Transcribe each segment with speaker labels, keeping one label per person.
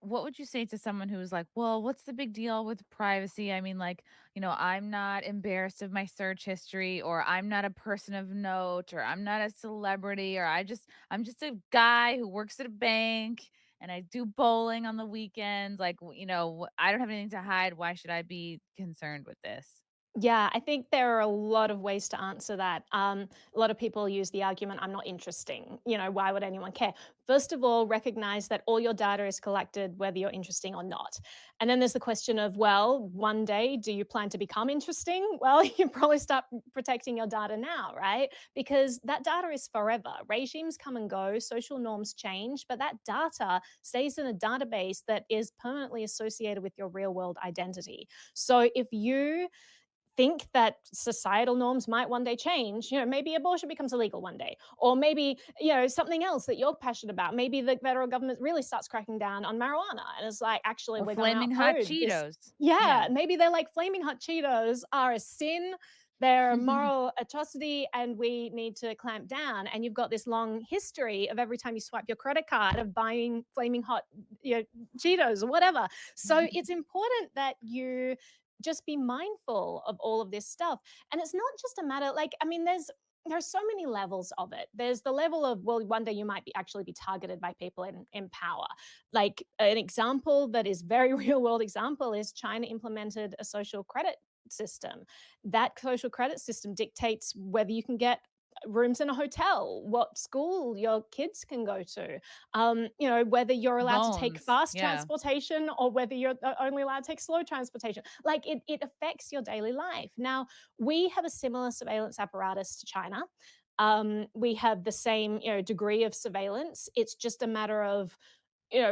Speaker 1: what would you say to someone who's like, well, what's the big deal with privacy? I mean, like, I'm not embarrassed of my search history, or I'm not a person of note, or I'm not a celebrity, or I'm just a guy who works at a bank and I do bowling on the weekends. Like, I don't have anything to hide. Why should I be concerned with this?
Speaker 2: Yeah, I think there are a lot of ways to answer that. A lot of people use the argument, I'm not interesting. Why would anyone care? First of all, recognize that all your data is collected, whether you're interesting or not. And then there's the question of, well, one day, do you plan to become interesting? Well, you probably start protecting your data now, right? Because that data is forever. Regimes come and go, social norms change, but that data stays in a database that is permanently associated with your real world identity. So if you think that societal norms might one day change. Maybe abortion becomes illegal one day, or maybe, something else that you're passionate about. Maybe the federal government really starts cracking down on marijuana and it's like, actually,
Speaker 1: Or
Speaker 2: we're going to
Speaker 1: flaming hot
Speaker 2: upcode this.
Speaker 1: Cheetos.
Speaker 2: Yeah,
Speaker 1: Yeah.
Speaker 2: maybe they're like flaming hot Cheetos are a sin. They're a moral atrocity and we need to clamp down. And you've got this long history of every time you swipe your credit card of buying flaming hot, Cheetos or whatever. So it's important that you just be mindful of all of this stuff. And it's not just a matter, like, I mean, there's so many levels of it. There's the level of, well, one day you might be actually be targeted by people in power. Like an example that is very real world example is China implemented a social credit system. That social credit system dictates whether you can get rooms in a hotel, what school your kids can go to, whether you're allowed to take
Speaker 1: Loans.
Speaker 2: fast
Speaker 1: Yeah.
Speaker 2: transportation or whether you're only allowed to take slow transportation. Like it affects your daily life. Now, we have a similar surveillance apparatus to China. We have the same, degree of surveillance. It's just a matter of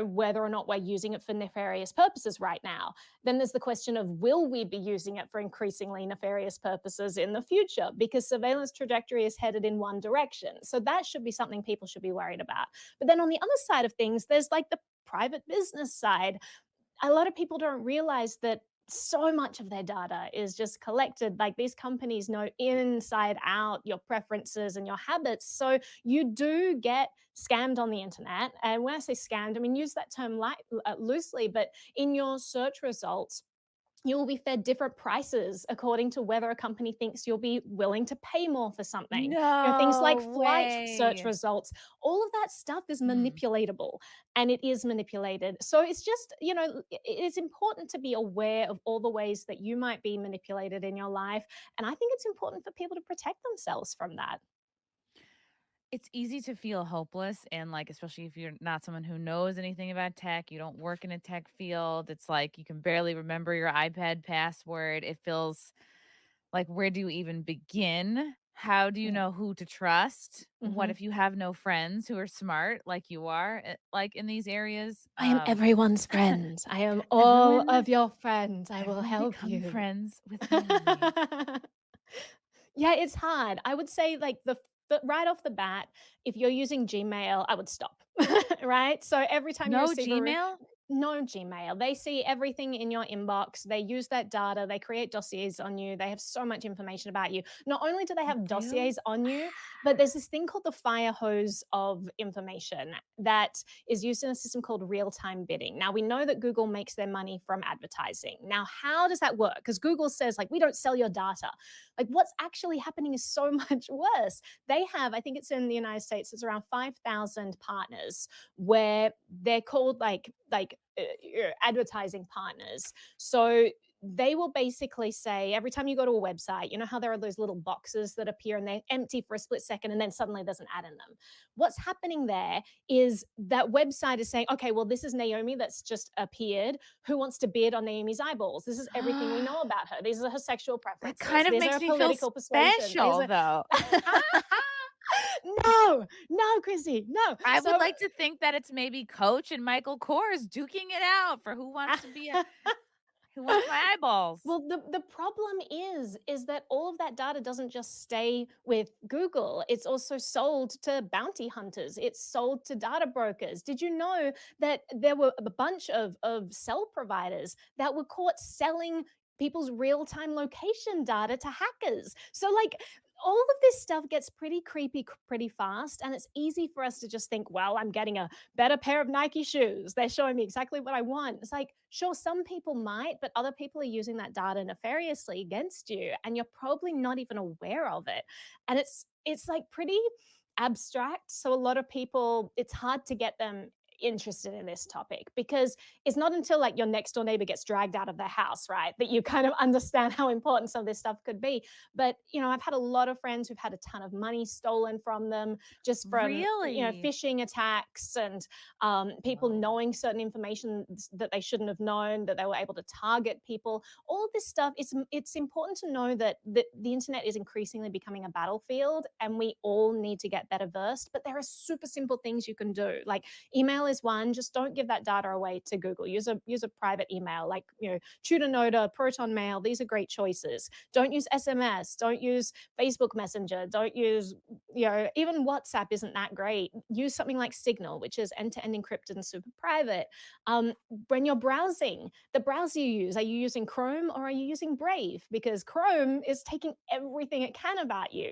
Speaker 2: whether or not we're using it for nefarious purposes right now. Then there's the question of, will we be using it for increasingly nefarious purposes in the future? Because surveillance trajectory is headed in one direction. So that should be something people should be worried about. But then on the other side of things, there's like the private business side. A lot of people don't realize that so much of their data is just collected. Like these companies know inside out your preferences and your habits. So you do get scammed on the internet. And when I say scammed, I mean, use that term loosely, but in your search results, you will be fed different prices according to whether a company thinks you'll be willing to pay more for something. Things like
Speaker 1: No
Speaker 2: flight search
Speaker 1: way.
Speaker 2: results, all of that stuff is
Speaker 1: Mm.
Speaker 2: manipulatable and it is manipulated. So it's just, it's important to be aware of all the ways that you might be manipulated in your life. And I think it's important for people to protect themselves from that.
Speaker 1: It's easy to feel hopeless, and, like, especially if you're not someone who knows anything about tech, you don't work in a tech field, it's like you can barely remember your iPad password. It feels like, where do you even begin? How do you
Speaker 2: Yeah.
Speaker 1: know who to trust? What
Speaker 2: Mhm.
Speaker 1: if you have no friends who are smart like you are, like, in these areas?
Speaker 2: I am everyone's friend. I am all
Speaker 1: Everyone
Speaker 2: of your friends. I will
Speaker 1: everyone
Speaker 2: help
Speaker 1: become
Speaker 2: you.
Speaker 1: friends with me.
Speaker 2: Yeah, it's hard. I would say like the right off the bat, if you're using Gmail, I would stop. Right? So every time you
Speaker 1: No
Speaker 2: receive
Speaker 1: Gmail?
Speaker 2: no Gmail. They see everything in your inbox. They use that data. They create dossiers on you. They have so much information about you. Not only do they
Speaker 1: They
Speaker 2: have
Speaker 1: do?
Speaker 2: dossiers on you, but there's this thing called the fire hose of information that is used in a system called real time bidding. Now, we know that Google makes their money from advertising. Now, how does that work? Because Google says, like, we don't sell your data. Like, what's actually happening is so much worse. They have, I think it's in the United States, it's around 5,000 partners where they're called advertising partners. So they will basically say every time you go to a website, you know how there are those little boxes that appear and they're empty for a split second and then suddenly there's an ad in them. What's happening there is that website is saying, okay, well, this is Naomi that's just appeared. Who wants to bid on Naomi's eyeballs? This is everything we know about her. These are her sexual
Speaker 1: That
Speaker 2: preferences.
Speaker 1: kind of
Speaker 2: These are
Speaker 1: makes
Speaker 2: her
Speaker 1: me feel
Speaker 2: political persuasion. These
Speaker 1: special,
Speaker 2: are
Speaker 1: though.
Speaker 2: no, no, Chrissy, no.
Speaker 1: I would
Speaker 2: So
Speaker 1: like to think that it's maybe Coach and Michael Kors duking it out for who wants my eyeballs.
Speaker 2: well, the problem is that all of that data doesn't just stay with Google. It's also sold to bounty hunters. It's sold to data brokers. Did you know that there were a bunch of cell providers that were caught selling people's real-time location data to hackers? So like all of this stuff gets pretty creepy pretty fast, and it's easy for us to just think, well, I'm getting a better pair of Nike shoes, they're showing me exactly what I want. It's like, sure, some people might, but other people are using that data nefariously against you, and you're probably not even aware of it. And it's like pretty abstract, so a lot of people, it's hard to get them interested in this topic, because it's not until like your next door neighbor gets dragged out of their house, right, that you kind of understand how important some of this stuff could be. But, I've had a lot of friends who've had a ton of money stolen from them, just from,
Speaker 1: Really?
Speaker 2: phishing attacks, and people
Speaker 1: Whoa.
Speaker 2: knowing certain information that they shouldn't have known, that they were able to target people. All of this stuff, it's important to know that the internet is increasingly becoming a battlefield, and we all need to get better versed. But there are super simple things you can do. Like, email is one. Just don't give that data away to Google. Use a private email, like, TutorNoda, Proton Mail. These are great choices. Don't use SMS. Don't use Facebook Messenger. Don't use, even WhatsApp isn't that great. Use something like Signal, which is end-to-end encrypted and super private. When you're browsing, the browser you use, are you using Chrome or are you using Brave? Because Chrome is taking everything it can about you,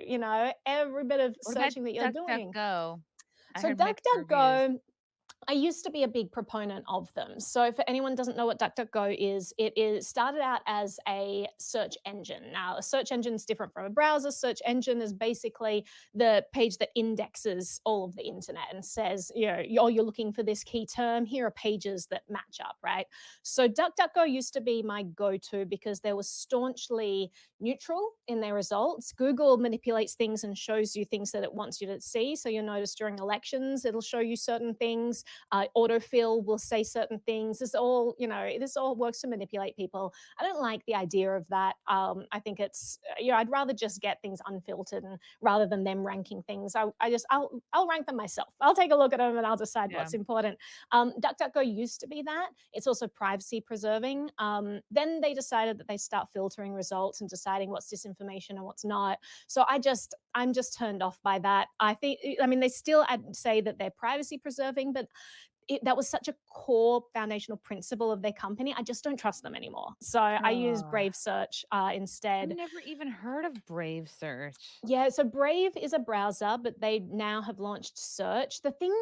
Speaker 2: every bit of
Speaker 1: What about
Speaker 2: searching that you're doing.
Speaker 1: DuckDuckGo? I
Speaker 2: So
Speaker 1: heard mixed reviews.
Speaker 2: DuckDuckGo, I used to be a big proponent of them. So for anyone who doesn't know what DuckDuckGo is, it is started out as a search engine. Now, a search engine is different from a browser. Search engine is basically the page that indexes all of the internet and says, oh, you're looking for this key term. Here are pages that match up, right? So DuckDuckGo used to be my go-to because they were staunchly neutral in their results. Google manipulates things and shows you things that it wants you to see. So you'll notice during elections, it'll show you certain things. Autofill will say certain things. This all works to manipulate people. I don't like the idea of that. I think it's, I'd rather just get things unfiltered, and rather than them ranking things, I'll rank them myself. I'll take a look at them and I'll decide
Speaker 1: Yeah.
Speaker 2: what's important. DuckDuckGo used to be that. It's also privacy preserving. Then they decided that they start filtering results and deciding what's disinformation and what's not. So I'm just turned off by that. I mean, they still, I'd say that they're privacy preserving, but that was such a core foundational principle of their company. I just don't trust them anymore. So I use
Speaker 1: Oh,
Speaker 2: Brave Search
Speaker 1: I've
Speaker 2: instead.
Speaker 1: never even heard of Brave Search.
Speaker 2: Yeah, so Brave is a browser, but they now have launched Search. The thing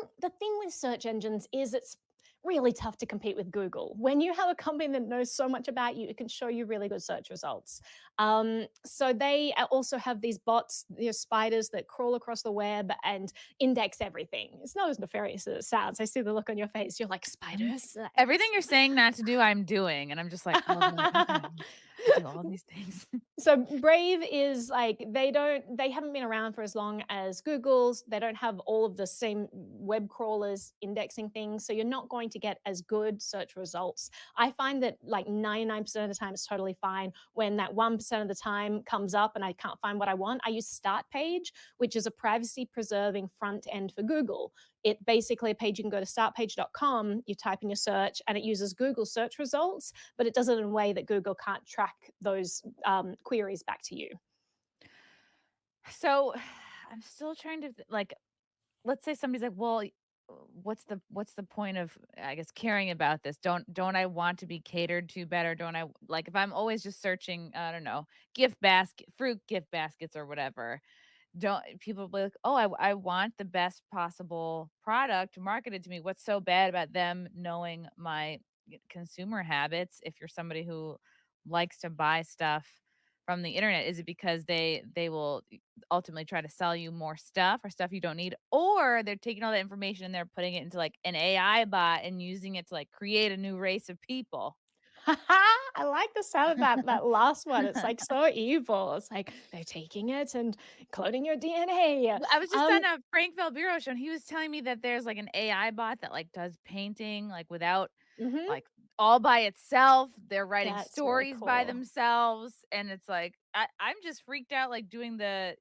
Speaker 2: with search engines is it's really tough to compete with Google. When you have a company that knows so much about you, it can show you really good search results. So they also have these bots, spiders that crawl across the web and index everything. It's not as nefarious as it sounds. I see the look on your face. You're like,
Speaker 1: I'm
Speaker 2: spiders?
Speaker 1: Everything you're saying not to do, I'm doing, and I'm just like, "Oh, no, okay, I do all these things."
Speaker 2: So Brave is like, they haven't been around for as long as Google's. They don't have all of the same web crawlers indexing things, so you're not going to get as good search results. I find that like 99% of the time it's totally fine. When that 1% of the time comes up and I can't find what I want, I use Start Page, which is a privacy preserving front end for Google. It basically a page you can go to startpage.com, you type in your search, and it uses Google search results, but it does it in a way that Google can't track those queries back to you.
Speaker 1: So, I'm still trying to like, let's say somebody's like, "Well, what's the point of, I guess, caring about this? Don't I want to be catered to better? Don't I like if I'm always just searching, I don't know, fruit gift baskets or whatever, don't people be like, "Oh, I want the best possible product marketed to me." What's so bad about them knowing my consumer habits? If you're somebody who likes to buy stuff from the internet, is it because they will ultimately try to sell you more stuff or stuff you don't need, or they're taking all that information and they're putting it into like an AI bot and using it to like create a new race of people?
Speaker 2: I like the sound of that last one. It's like so evil. It's like they're taking it and cloning your DNA.
Speaker 1: Well, I was just
Speaker 2: Um,
Speaker 1: on a Frank Bureau show, and he was telling me that there's, like, an AI bot that, like, does painting, like, without
Speaker 2: mhm,
Speaker 1: like, all by itself. They're writing
Speaker 2: that's really
Speaker 1: stories by
Speaker 2: cool.
Speaker 1: themselves, and it's like, I'm just freaked out, like, doing the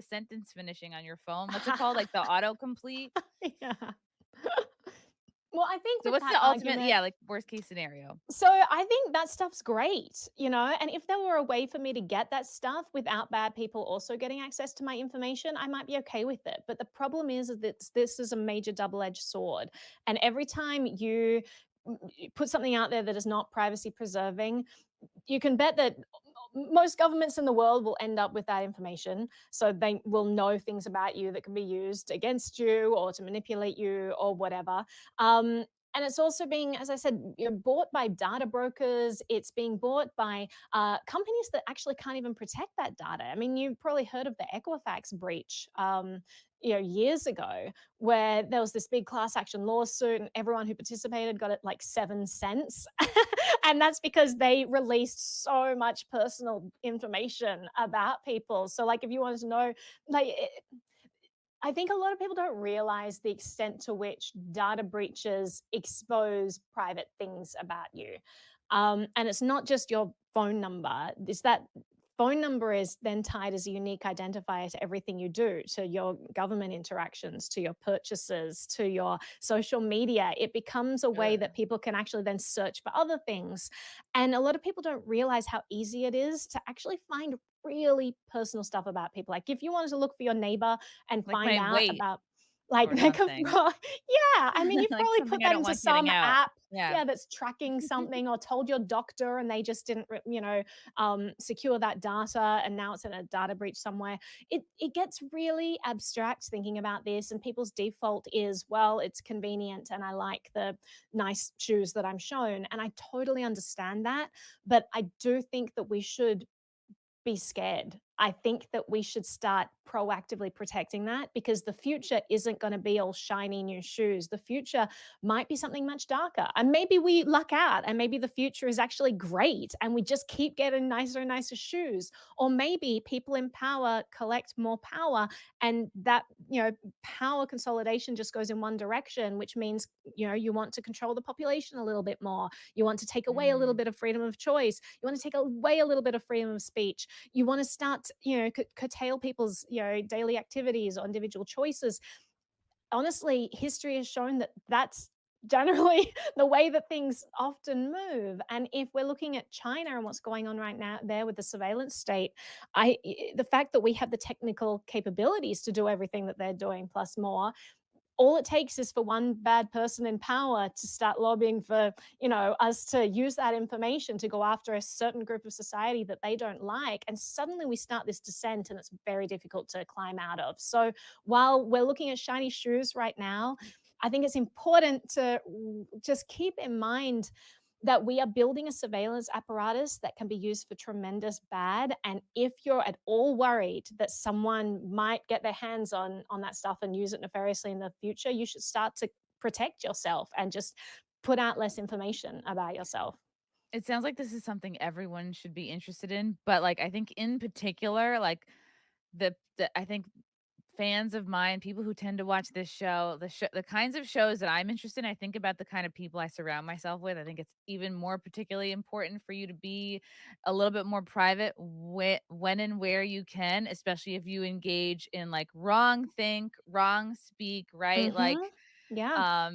Speaker 1: sentence finishing on your phone. What's it called? Like, the autocomplete?
Speaker 2: Yeah. Well, I think
Speaker 1: So
Speaker 2: with
Speaker 1: what's
Speaker 2: that
Speaker 1: the ultimate,
Speaker 2: argument,
Speaker 1: yeah, like, worst case scenario?
Speaker 2: so I think that stuff's great, and if there were a way for me to get that stuff without bad people also getting access to my information, I might be okay with it. But the problem is that this is a major double-edged sword. And every time you put something out there that is not privacy preserving, you can bet that most governments in the world will end up with that information. So they will know things about you that can be used against you or to manipulate you or whatever. Um, and it's also being, as I said, bought by data brokers. It's being bought by companies that actually can't even protect that data. I mean, you probably heard of the Equifax breach, years ago, where there was this big class action lawsuit, and everyone who participated got it like 7 cents. And that's because they released so much personal information about people. So, like, if you wanted to know, like, I think a lot of people don't realize the extent to which data breaches expose private things about you. And it's not just your phone number. It's that phone number is then tied as a unique identifier to everything you do, to your government interactions, to your purchases, to your social media. It becomes a way
Speaker 1: Ugh.
Speaker 2: that people can actually then search for other things. And a lot of people don't realize how easy it is to actually find really personal stuff about people. Like, if you wanted to look for your neighbor and
Speaker 1: Like
Speaker 2: find
Speaker 1: my
Speaker 2: out
Speaker 1: weight
Speaker 2: about, like,
Speaker 1: or
Speaker 2: they could
Speaker 1: something.
Speaker 2: yeah, I mean, you've
Speaker 1: Like
Speaker 2: probably
Speaker 1: something
Speaker 2: put
Speaker 1: I
Speaker 2: that
Speaker 1: don't
Speaker 2: into
Speaker 1: want getting
Speaker 2: some
Speaker 1: out.
Speaker 2: app,
Speaker 1: Yeah.
Speaker 2: yeah, that's tracking something, or told your doctor and they just didn't, secure that data, and now it's in a data breach somewhere. It gets really abstract thinking about this, and people's default is, well, it's convenient and I like the nice shoes that I'm shown, and I totally understand that, but I do think that we should be scared. I think that we should start proactively protecting that, because the future isn't going to be all shiny new shoes. The future might be something much darker. And maybe we luck out and maybe the future is actually great and we just keep getting nicer and nicer shoes. Or maybe people in power collect more power, and that, power consolidation just goes in one direction, which means, you want to control the population a little bit more. You want to take away a little
Speaker 1: Mm.
Speaker 2: bit of freedom of choice. You want to take away a little bit of freedom of speech. You want to start, curtail people's, daily activities or individual choices. Honestly, history has shown that that's generally the way that things often move. And if we're looking at China and what's going on right now there with the surveillance state, the fact that we have the technical capabilities to do everything that they're doing plus more, all it takes is for one bad person in power to start lobbying for, us to use that information to go after a certain group of society that they don't like, and suddenly we start this descent, and it's very difficult to climb out of. So while we're looking at shiny shoes right now, I think it's important to just keep in mind that we are building a surveillance apparatus that can be used for tremendous bad. And if you're at all worried that someone might get their hands on that stuff and use it nefariously in the future, you should start to protect yourself and just put out less information about yourself.
Speaker 1: It sounds like this is something everyone should be interested in, but, like, I think in particular, like, the I think fans of mine, people who tend to watch this show, the kinds of shows that I'm interested in, I think about the kind of people I surround myself with. I think it's even more particularly important for you to be a little bit more private when and where you can, especially if you engage in, like, wrong think, wrong speak, right?
Speaker 2: Mhm.
Speaker 1: Like,
Speaker 2: Yeah.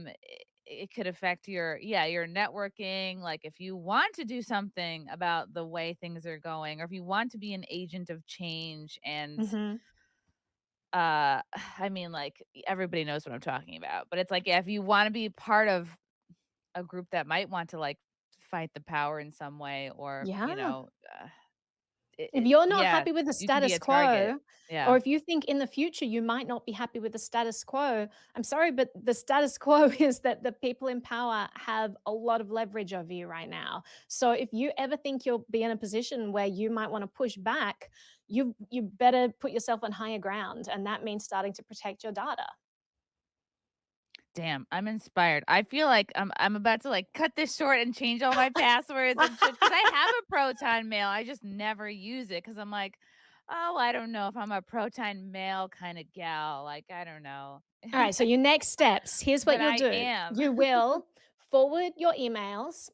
Speaker 1: it could affect your networking. Like, if you want to do something about the way things are going, or if you want to be an agent of change and
Speaker 2: Mhm.
Speaker 1: I mean, like, everybody knows what I'm talking about, but it's like, yeah, if you wanna be part of a group that might want to, like, fight the power in some way, or,
Speaker 2: Yeah. If
Speaker 1: it
Speaker 2: you're not
Speaker 1: yeah,
Speaker 2: happy with the
Speaker 1: you can be
Speaker 2: status
Speaker 1: a target.
Speaker 2: quo, or
Speaker 1: Yeah.
Speaker 2: if you think in the future you might not be happy with the status quo, I'm sorry, but the status quo is that the people in power have a lot of leverage over you right now. So if you ever think you'll be in a position where you might want to push back, you better put yourself on higher ground, and that means starting to protect your data.
Speaker 1: Damn, I'm inspired. I feel like I'm about to, like, cut this short and change all my passwords and switch, because I have a Proton Mail, I just never use it because 'cause I'm like, "Oh, I don't know if I'm a Proton Mail kinda gal." Like, I don't know.
Speaker 2: All right, so your next steps, here's what
Speaker 1: But
Speaker 2: you'll
Speaker 1: I
Speaker 2: do.
Speaker 1: am.
Speaker 2: You will forward your emails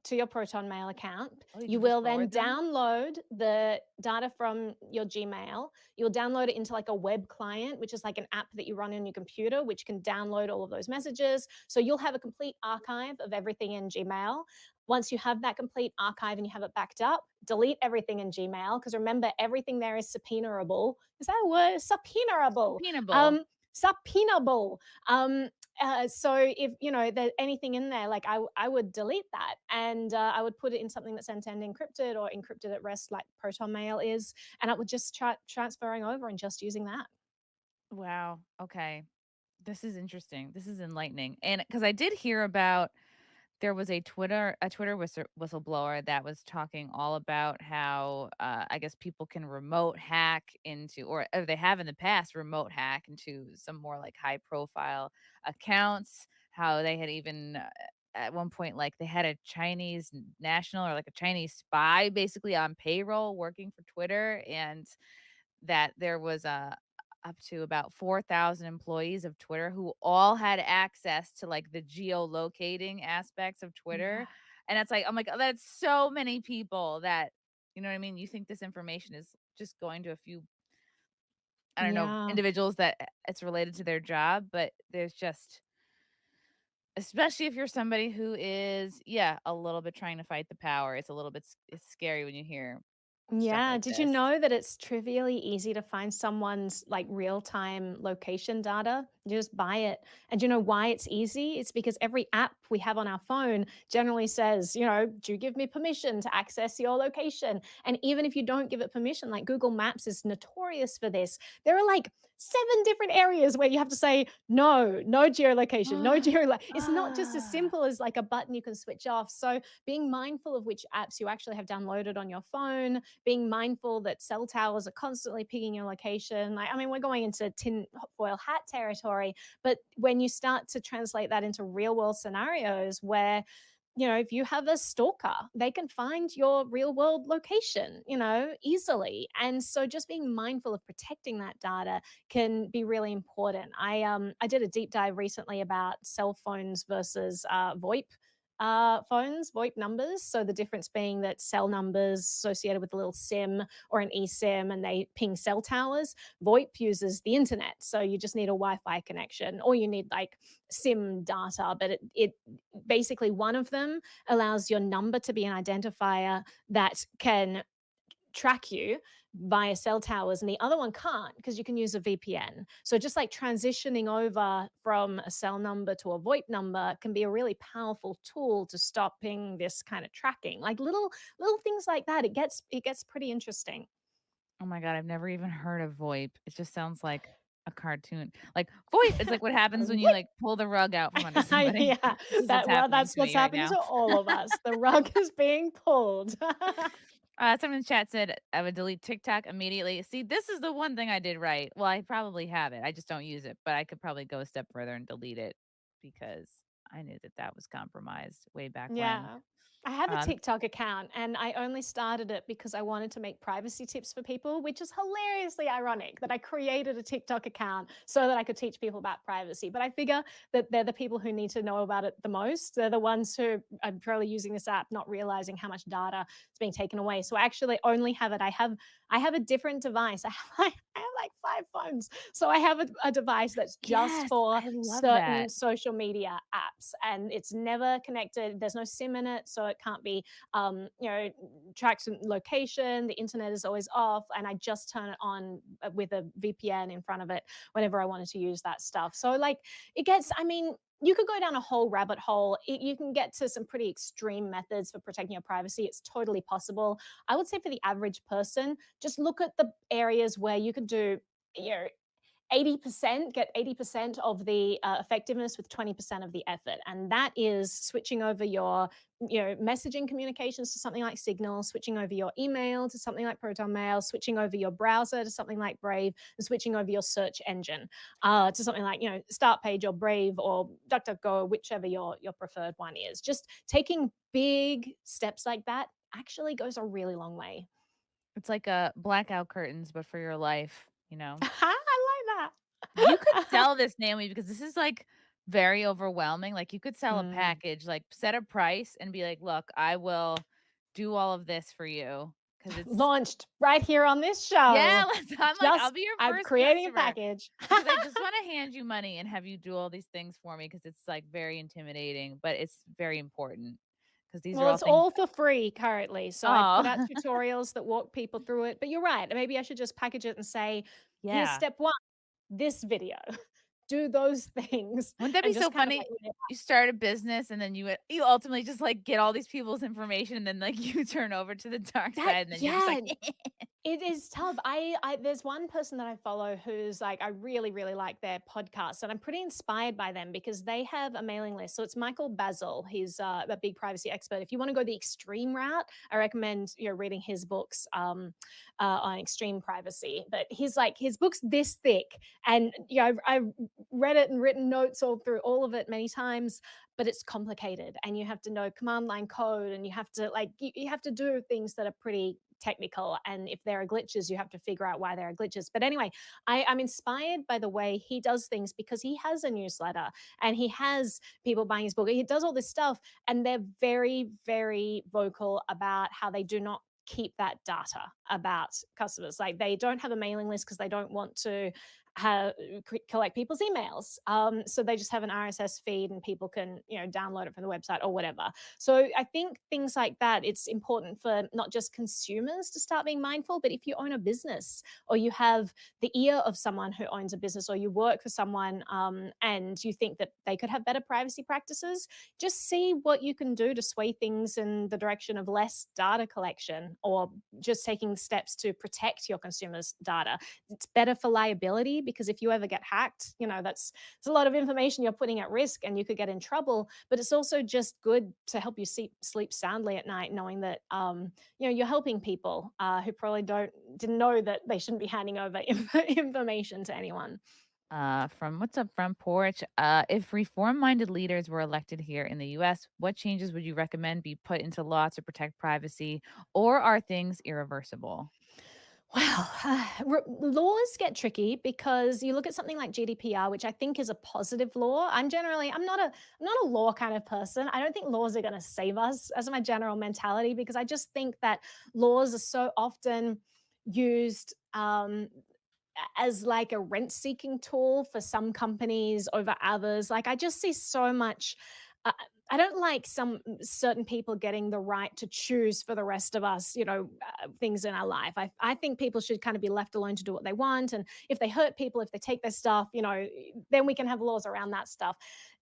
Speaker 2: to your Proton Mail account.
Speaker 1: Oh, you
Speaker 2: You
Speaker 1: can just
Speaker 2: will then
Speaker 1: forward them?
Speaker 2: download the data from your Gmail. You'll download it into like a web client, which is like an app that you run on your computer, which can download all of those messages. So you'll have a complete archive of everything in Gmail. Once you have that complete archive and you have it backed up, delete everything in Gmail, because remember, everything there is subpoenaable. Is that a word? Subpoenaable.
Speaker 1: Peanutable.
Speaker 2: Um, subpoenaable. Um, So if there's anything in there, like I would delete that, and I would put it in something that's end-to-end encrypted or encrypted at rest, like Proton Mail is, and I would just try transferring over and just using that.
Speaker 1: Wow. Okay. This is interesting. This is enlightening. And because I did hear about there was a Twitter whistleblower that was talking all about how, I guess people can remote hack into, or they have in the past remote hack into some more like high profile accounts. How they had even, at one point, like they had a Chinese national or like a Chinese spy basically on payroll working for Twitter, and that there was up to about 4,000 employees of Twitter who all had access to like the geolocating aspects of Twitter.
Speaker 2: Yeah.
Speaker 1: And it's like, I'm like, oh, that's so many people that, you know what I mean? You think this information is just going to a few, I don't know,
Speaker 2: Yeah.
Speaker 1: individuals that it's related to their job, but there's just, especially if you're somebody who is, yeah, a little bit trying to fight the power. It's a little bit, it's scary when you hear stuff
Speaker 2: Yeah.
Speaker 1: like
Speaker 2: Did you
Speaker 1: this.
Speaker 2: know that it's trivially easy to find someone's like real-time location data? You just buy it. And do you know why it's easy? It's because every app we have on our phone generally says, do you give me permission to access your location? And even if you don't give it permission, like Google Maps is notorious for this. There are like 7 different areas where you have to say no, no geolocation, no geo. It's not just as
Speaker 1: Ah.
Speaker 2: simple as like a button you can switch off. So being mindful of which apps you actually have downloaded on your phone, being mindful that cell towers are constantly pinging your location. Like, I mean, we're going into tin foil hat territory, but when you start to translate that into real world scenarios where if you have a stalker, they can find your real world location, easily. And so just being mindful of protecting that data can be really important. I did a deep dive recently about cell phones versus VoIP phones, VoIP numbers. So the difference being that cell numbers associated with a little SIM or an eSIM and they ping cell towers. VoIP uses the internet. So you just need a Wi-Fi connection or you need like SIM data, but it basically one of them allows your number to be an identifier that can track you via cell towers and the other one can't because you can use a VPN. So just like transitioning over from a cell number to a VoIP number can be a really powerful tool to stopping this kind of tracking. Like little things like that. It gets pretty interesting.
Speaker 1: Oh my god, I've never even heard of VoIP. It just sounds like a cartoon. Like, VoIP, it's like what happens when you,
Speaker 2: VoIP.
Speaker 1: like, pull the rug out from under somebody.
Speaker 2: Yeah,
Speaker 1: This is what's happening
Speaker 2: that's
Speaker 1: to
Speaker 2: what's
Speaker 1: me right
Speaker 2: happening
Speaker 1: now.
Speaker 2: to all of us. The rug is being pulled.
Speaker 1: Someone in the chat said, "I would delete TikTok immediately." See, this is the one thing I did right. Well, I probably have it. I just don't use it, but I could probably go a step further and delete it because I knew that that was compromised way back when.
Speaker 2: Yeah. I have a
Speaker 1: Um
Speaker 2: TikTok account and I only started it because I wanted to make privacy tips for people, which is hilariously ironic that I created a TikTok account so that I could teach people about privacy. But I figure that they're the people who need to know about it the most. They're the ones who are probably using this app, not realizing how much data is being taken away. So I actually only have it. I have a different device. I have like 5 phones. So I have a device that's just
Speaker 1: Yes,
Speaker 2: for
Speaker 1: I love
Speaker 2: certain
Speaker 1: that.
Speaker 2: social media apps and it's never connected. There's no SIM in it, so it can't be, tracked location. The internet is always off, and I just turn it on with a VPN in front of it whenever I wanted to use that stuff. So, like, it gets, I mean, you could go down a whole rabbit hole. You can get to some pretty extreme methods for protecting your privacy. It's totally possible. I would say for the average person, just look at the areas where you could do, you know, 80% get 80% of the effectiveness with 20% of the effort, and that is switching over your messaging communications to something like Signal, switching over your email to something like Proton Mail, switching over your browser to something like Brave, and switching over your search engine to something like Start Page or Brave or DuckDuckGo, whichever your preferred one is. Just taking big steps like that actually goes a really long way.
Speaker 1: It's like, blackout curtains, but for your life, you know?
Speaker 2: I
Speaker 1: You could
Speaker 2: like that.
Speaker 1: sell this, Naomi, because this is, like, very overwhelming. Like, you could sell a
Speaker 2: Mm.
Speaker 1: package, like, set a price and be like, "Look, I will do all of this for you because it's."
Speaker 2: Launched right here on this
Speaker 1: Yeah,
Speaker 2: show.
Speaker 1: I'm like, "I'll
Speaker 2: Just
Speaker 1: be your
Speaker 2: I'm
Speaker 1: first
Speaker 2: creating a
Speaker 1: customer
Speaker 2: package.
Speaker 1: because I just wanna hand you money and have you do all these things for me because it's, like, very intimidating, but it's very important because these are
Speaker 2: Well,
Speaker 1: all
Speaker 2: it's
Speaker 1: things
Speaker 2: all
Speaker 1: that.
Speaker 2: for free currently, so I put out
Speaker 1: Oh.
Speaker 2: tutorials that walk people through it, but you're right, maybe I should just package it and say, "Here's
Speaker 1: Yeah.
Speaker 2: step 1, this video." do those things
Speaker 1: Wouldn't that be
Speaker 2: and
Speaker 1: so
Speaker 2: just kind of like
Speaker 1: funny? You start a business and then you ultimately just, like, get all these people's information and then, like, you turn over to the dark
Speaker 2: that,
Speaker 1: side and then you're just
Speaker 2: yeah.
Speaker 1: like,
Speaker 2: It is tough. I there's one person that I follow who's like, I really, really like their podcast, and I'm pretty inspired by them because they have a mailing list. So it's Michael Basil. He's a big privacy expert. If you want to go the extreme route, I recommend reading his books on extreme privacy. But he's like his book's this thick, and I've read it and written notes all through all of it many times. But it's complicated, and you have to know command line code, and you have to you have to do things that are pretty technical, and if there are glitches you have to figure out why there are glitches. But anyway, I'm inspired by the way he does things because he has a newsletter and he has people buying his book. He does all this stuff, and they're very, very vocal about how they do not keep that data about customers. Like they don't have a mailing list because they don't want to have, collect people's emails. So they just have an RSS feed and people can, download it from the website or whatever. So I think things like that, it's important for not just consumers to start being mindful, but if you own a business or you have the ear of someone who owns a business or you work for someone and you think that they could have better privacy practices, just see what you can do to sway things in the direction of less data collection or just taking steps to protect your consumers' data. It's better for liability because if you ever get hacked, it's a lot of information you're putting at risk and you could get in trouble. But it's also just good to help you sleep soundly at night, knowing that you're helping people who probably didn't know that they shouldn't be handing over information to anyone.
Speaker 1: from What's Up Front Porch, if reform-minded leaders were elected here in the US, what changes would you recommend be put into law to protect privacy, or are things irreversible?
Speaker 2: Well, laws get tricky because you look at something like GDPR, which I think is a positive law. I'm not a law kind of person. I don't think laws are going to save us as my general mentality because I just think that laws are so often used as like a rent seeking tool for some companies over others. Like I just see so much. Uh, I don't like some certain people getting the right to choose for the rest of us, things in our life. I think people should kind of be left alone to do what they want. And if they hurt people, if they take their stuff, then we can have laws around that stuff.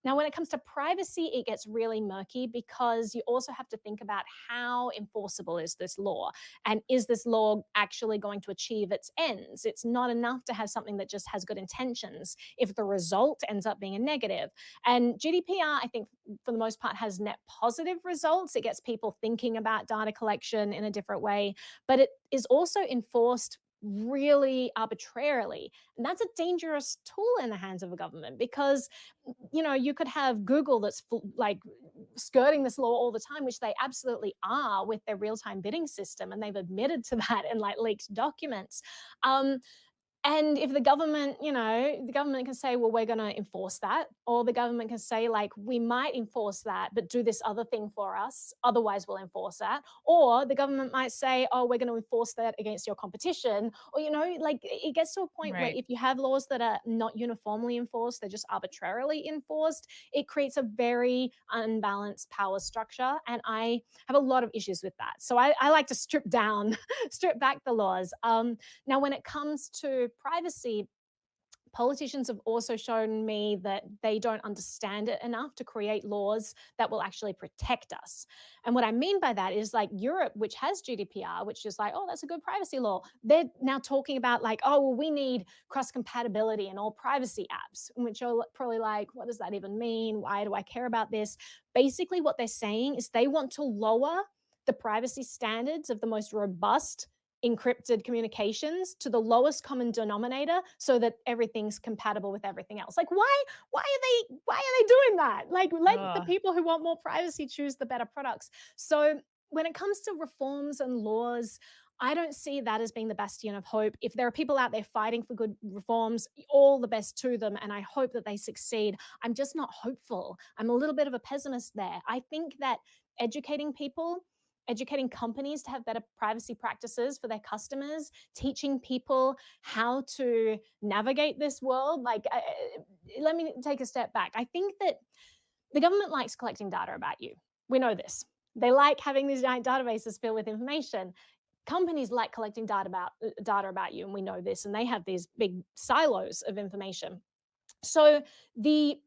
Speaker 2: Now, when it comes to privacy, it gets really murky because you also have to think about how enforceable is this law? And is this law actually going to achieve its ends? It's not enough to have something that just has good intentions if the result ends up being a negative. And GDPR, I think, for the most part, has net positive results. It gets people thinking about data collection in a different way, but it is also enforced really arbitrarily. And that's a dangerous tool in the hands of a government because you could have Google that's like skirting this law all the time, which they absolutely are with their real-time bidding system, and they've admitted to that in like leaked documents. Um, and if the government can say, well, we're going to enforce that, or the government can say, like, we might enforce that, but do this other thing for us. Otherwise, we'll enforce that. Or the government might say, oh, we're going to enforce that against your competition. Or, like it gets to a point where
Speaker 1: Right.
Speaker 2: if you have laws that are not uniformly enforced, they're just arbitrarily enforced, it creates a very unbalanced power structure. And I have a lot of issues with that. So I like to strip down, strip back the laws. Now, when it comes to privacy, politicians have also shown me that they don't understand it enough to create laws that will actually protect us. And what I mean by that is like Europe, which has GDPR, which is like, oh, that's a good privacy law. They're now talking about like, oh, well, we need cross compatibility in all privacy apps, which are probably like, what does that even mean? Why do I care about this? Basically, what they're saying is they want to lower the privacy standards of the most robust encrypted communications to the lowest common denominator so that everything's compatible with everything else. Like why are they doing that? Like let the
Speaker 1: Ugh.
Speaker 2: people who want more privacy choose the better products. So when it comes to reforms and laws, I don't see that as being the bastion of hope. If there are people out there fighting for good reforms, all the best to them. And I hope that they succeed. I'm just not hopeful. I'm a little bit of a pessimist there. I think that educating people, educating companies to have better privacy practices for their customers, teaching people how to navigate this world. Let me take a step back. I think that the government likes collecting data about you. We know this. They like having these giant databases filled with information. Companies like collecting data about you, and we know this. And they have these big silos of information. So the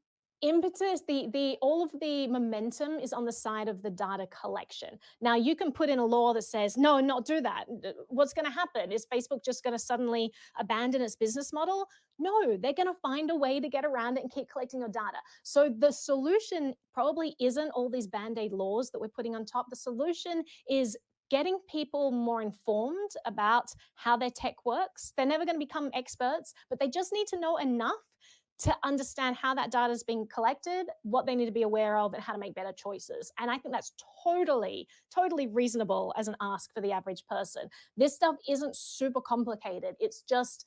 Speaker 2: impetus, the all of the momentum is on the side of the data collection. Now you can put in a law that says, no, not do that. What's going to happen? Is Facebook just going to suddenly abandon its business model? No, they're going to find a way to get around it and keep collecting your data. So the solution probably isn't all these band-aid laws that we're putting on top. The solution is getting people more informed about how their tech works. They're never going to become experts, but they just need to know enough to understand how that data is being collected, what they need to be aware of, and how to make better choices. And I think that's totally, totally reasonable as an ask for the average person. This stuff isn't super complicated. It's just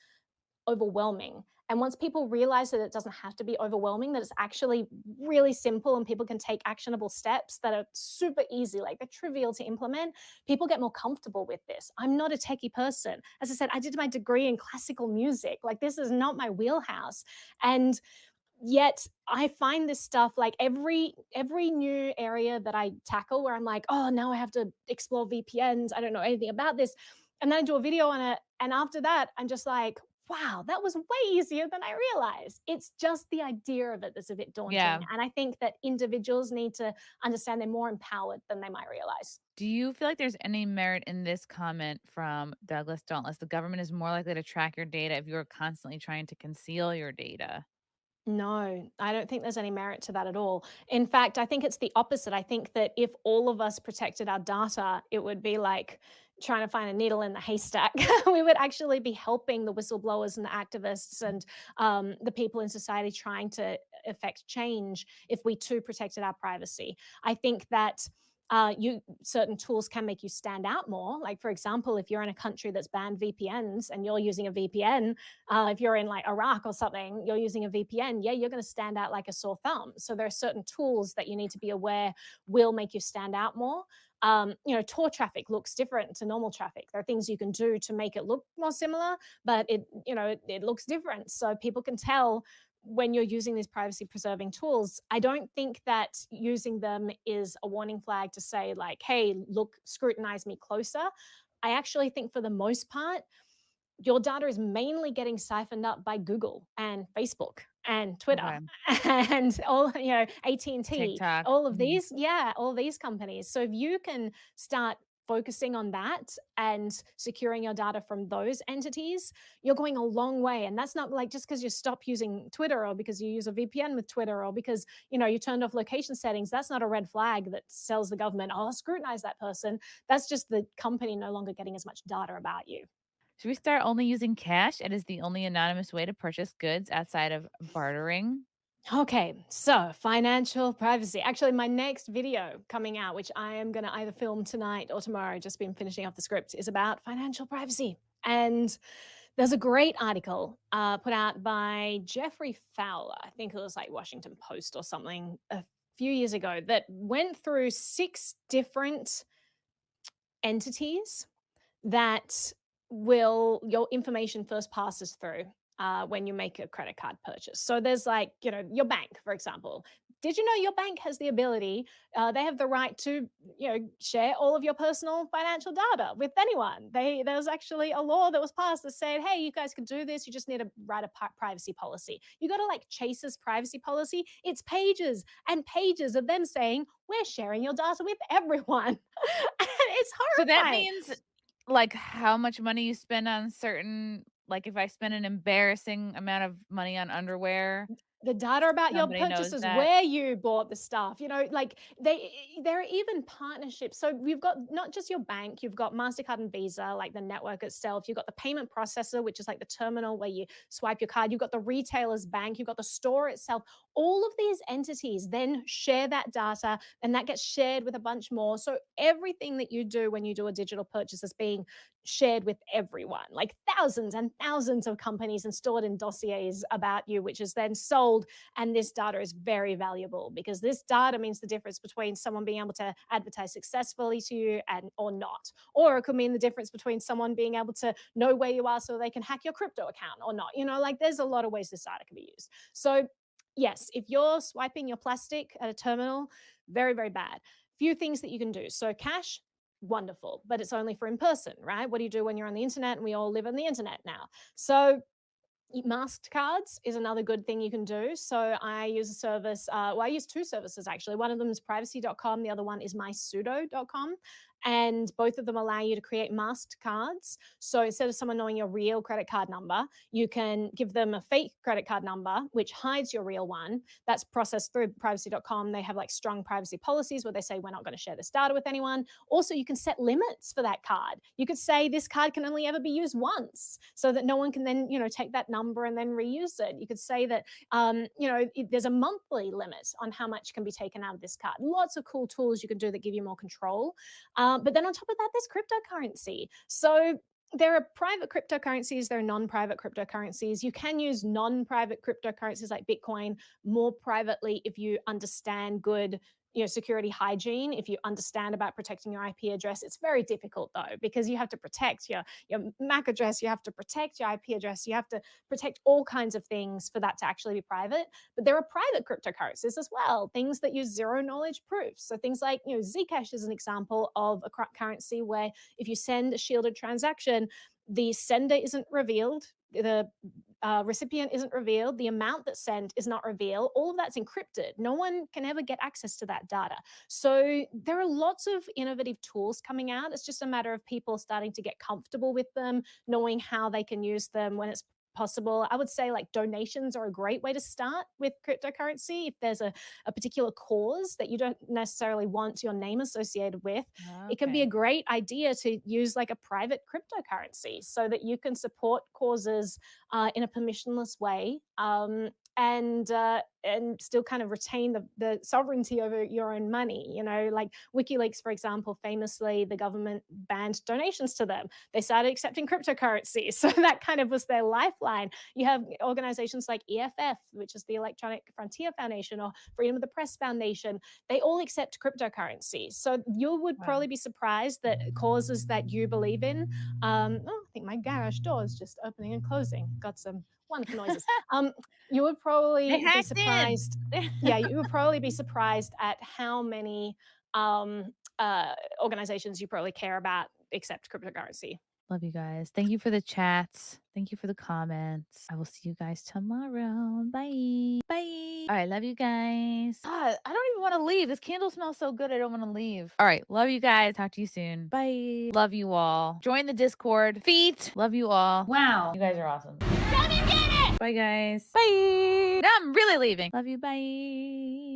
Speaker 2: overwhelming. And once people realize that it doesn't have to be overwhelming, that it's actually really simple and people can take actionable steps that are super easy, like they're trivial to implement, people get more comfortable with this. I'm not a techie person. As I said, I did my degree in classical music. Like, this is not my wheelhouse. And yet I find this stuff, like every new area that I tackle where I'm like, oh, now I have to explore VPNs, I don't know anything about this, and then I do a video on it, and after that I'm just like, wow, that was way easier than I realized. It's just the idea of it that's a bit daunting,
Speaker 1: Yeah.
Speaker 2: and I think that individuals need to understand they're more empowered than they might realize.
Speaker 1: Do you feel like there's any merit in this comment from Douglas Dauntless? The government is more likely to track your data if you're constantly trying to conceal your data.
Speaker 2: No, I don't think there's any merit to that at all. In fact, I think it's the opposite. I think that if all of us protected our data, it would be like trying to find a needle in the haystack. We would actually be helping the whistleblowers and the activists and the people in society trying to affect change if we too protected our privacy. I think that you certain tools can make you stand out more. Like, for example, if you're in a country that's banned VPNs and you're using a VPN, if you're in like Iraq or something, you're using a VPN, yeah, you're going to stand out like a sore thumb. So there are certain tools that you need to be aware will make you stand out more. Tor traffic looks different to normal traffic. There are things you can do to make it look more similar, but it looks different. So people can tell when you're using these privacy preserving tools. I don't think that using them is a warning flag to say, like, hey, look, scrutinize me closer. I actually think for the most part, your data is mainly getting siphoned up by Google and Facebook and Twitter
Speaker 1: Okay.
Speaker 2: and all, AT&T,
Speaker 1: TikTok.
Speaker 2: all of
Speaker 1: Mhm.
Speaker 2: these, yeah, all these companies. So if you can start focusing on that and securing your data from those entities, you're going a long way. And that's not like just because you stop using Twitter or because you use a VPN with Twitter or because, you turned off location settings. That's not a red flag that tells the government, oh, I'll scrutinize that person. That's just the company no longer getting as much data about you.
Speaker 1: Should we start only using cash? It is the only anonymous way to purchase goods outside of bartering.
Speaker 2: Okay, so financial privacy. Actually, my next video coming out, which I am going to either film tonight or tomorrow, just been finishing off the script, is about financial privacy. And there's a great article put out by Jeffrey Fowler. I think it was like Washington Post or something a few years ago that went through 6 different entities that will your information first passes through when you make a credit card purchase. So there's like, your bank, for example. Did you know your bank has the ability, they have the right to, share all of your personal financial data with anyone? There was actually a law that was passed that said, hey, you guys can do this. You just need to write a privacy policy. You go to like Chase's privacy policy, it's pages and pages of them saying, we're sharing your data with everyone. And it's
Speaker 1: So that
Speaker 2: horrifying.
Speaker 1: means, like, how much money you spend on certain, like, if I spend an embarrassing amount of money on underwear,
Speaker 2: The data about your
Speaker 1: somebody knows
Speaker 2: purchases,
Speaker 1: that.
Speaker 2: where you bought the stuff, like there are even partnerships. So you've got not just your bank, you've got MasterCard and Visa, like the network itself. You've got the payment processor, which is like the terminal where you swipe your card. You've got the retailer's bank, you've got the store itself. All of these entities then share that data and that gets shared with a bunch more. So everything that you do when you do a digital purchase is being shared with everyone, like thousands and thousands of companies and stored in dossiers about you, which is then sold. And this data is very valuable because this data means the difference between someone being able to advertise successfully to you and or not. Or it could mean the difference between someone being able to know where you are so they can hack your crypto account or not. Like there's a lot of ways this data can be used. So yes, if you're swiping your plastic at a terminal, very, very bad. Few things that you can do. So cash, wonderful, but it's only for in person, right? What do you do when you're on the internet? And we all live on the internet now. So Masked cards is another good thing you can do. So I use a service, I use two services actually. One of them is privacy.com, the other one is mysudo.com. And both of them allow you to create masked cards. So instead of someone knowing your real credit card number, you can give them a fake credit card number, which hides your real one. That's processed through privacy.com. They have like strong privacy policies where they say, we're not going to share this data with anyone. Also, you can set limits for that card. You could say this card can only ever be used once so that no one can then, take that number and then reuse it. You could say that, there's a monthly limit on how much can be taken out of this card. Lots of cool tools you can do that give you more control. But then on top of that, there's cryptocurrency. So there are private cryptocurrencies, there are non-private cryptocurrencies. You can use non-private cryptocurrencies like Bitcoin more privately if you understand good security hygiene, if you understand about protecting your IP address. It's very difficult though, because you have to protect your MAC address, you have to protect your IP address, you have to protect all kinds of things for that to actually be private. But there are private cryptocurrencies as well, things that use zero knowledge proofs. So things like, Zcash is an example of a currency where if you send a shielded transaction, the sender isn't revealed, the recipient isn't revealed, the amount that's sent is not revealed. All of that's encrypted. No one can ever get access to that data. So there are lots of innovative tools coming out. It's just a matter of people starting to get comfortable with them, knowing how they can use them when it's possible. I would say like donations are a great way to start with cryptocurrency. If there's a particular cause that you don't necessarily want your name associated with, it can be a
Speaker 1: Okay.
Speaker 2: great idea to use like a private cryptocurrency so that you can support causes in a permissionless way. And still kind of retain the sovereignty over your own money. Like WikiLeaks, for example, famously, the government banned donations to them. They started accepting cryptocurrency. So that kind of was their lifeline. You have organizations like EFF, which is the Electronic Frontier Foundation, or Freedom of the Press Foundation. They all accept cryptocurrency. So you would
Speaker 1: Wow.
Speaker 2: probably be surprised that causes that you believe in. I think my garage door is just opening and closing. Got some wonderful noises. You would
Speaker 1: They
Speaker 2: probably be
Speaker 1: hacked in.
Speaker 2: surprised. Yeah, you would probably be surprised at how many organizations you probably care about accept cryptocurrency.
Speaker 1: Love you guys. Thank you for the chats. Thank you for the comments. I will see you guys tomorrow. Bye. Bye. All right. Love you guys. God, I don't even want to leave. This candle smells so good. I don't want to leave. All right. Love you guys. Talk to you soon. Bye. Love you all. Join the Discord. Feet. Love you all. Wow. You guys are awesome. Come and get it. Bye, guys. Bye. Now I'm really leaving. Love you. Bye.